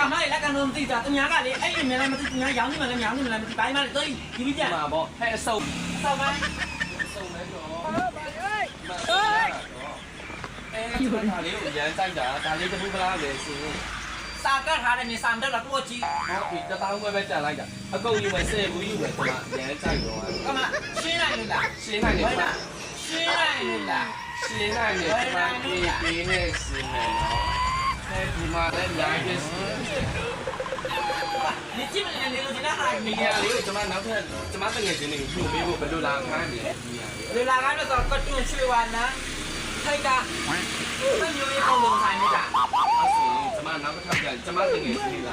干嘛来干农地的？人家干的，哎，原来么子人家养你们来，养你们来，么子白嘛的，对，有一点。嘛不，还收收吗？收没收？哎，这个他里有人在家，他里就不拉的是。三个他的你三个了多鸡。好，你这当归别再来着，啊，够因为是不有的嘛，人在着啊。干嘛？谁来的啦？谁来的嘛？谁来的啦？谁来的嘛？你那是没有。哎，他妈的，哪个是？你基本上你都今天还你呀，你怎么那天怎么等于是那个有没有不就拉开的？你拉开了ก็จุ่มช่วยวันนะใช่จ้ะไม่มีไม่ต้องลงทายไม่จ้ะ怎么那个他讲怎么等于是拉？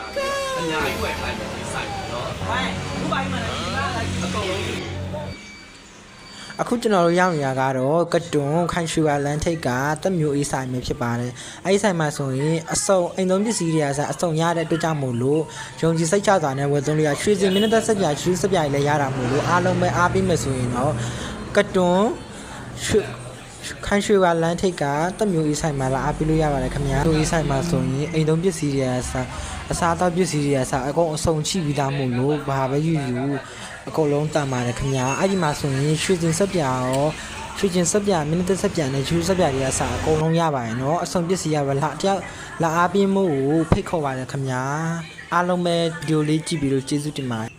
人家因为来的赛喏。ไม่ผู้ใบมันอะไร 够容易。 အခုကျွန်တော်တို့ရောက်နေရကတော့ကတွန်ခိုင်ရွှေဝါလန်ထိတ်ကတက်မျိုးအေးဆိုင်ပဲဖြစ်ပါတယ်။အဲဒီဆိုင်မှာဆိုရင်အစုံအိမ်သုံးပစ္စည်းတွေအစားအစုံရတဲ့အတွက်ကြောင့်မို့လို့ယုံကြည်စိတ်ချစွာနဲ့ဝယ်သုံးလို့ရရွှေစင်မင်းသက်ဆက်ပြကျူးဆက်ပြလည်းရတာမို့လို့အားလုံးပဲအားပေးမယ်ဆိုရင်တော့ကတွန်ခိုင်ရွှေဝါလန်ထိတ်ကတက်မျိုးအေးဆိုင်မှာလာအားပေးလို့ရပါတယ်ခင်ဗျာ။မျိုးအေးဆိုင်မှာဆိုရင်အိမ်သုံးပစ္စည်းတွေအစားအစားအသောက်ပစ္စည်းတွေအစားအကုန်အစုံချိပြီးသားမို့လို့ဘာပဲယူအကုန်လုံးတန်ပါတယ်ခင်ဗျာအဲ့ဒီမှာဆိုရင်ရွှေစင်ဆက်ပြရောရွှေစင်ဆက်ပြမိနစ်ဆက်ပြနဲ့ဂျူးဆက်ပြတွေကစအကုန်လုံးရပါတယ်เนาะအဆုံးပစ္စည်းရပါလားတယောက်လာအားပေးမှုကိုဖိတ်ခေါ်ပါတယ်ခင်ဗျာအားလုံးပဲဗီဒီယိုလေးကြည့်ပြီးလို့ကျေးဇူးတင်ပါတယ်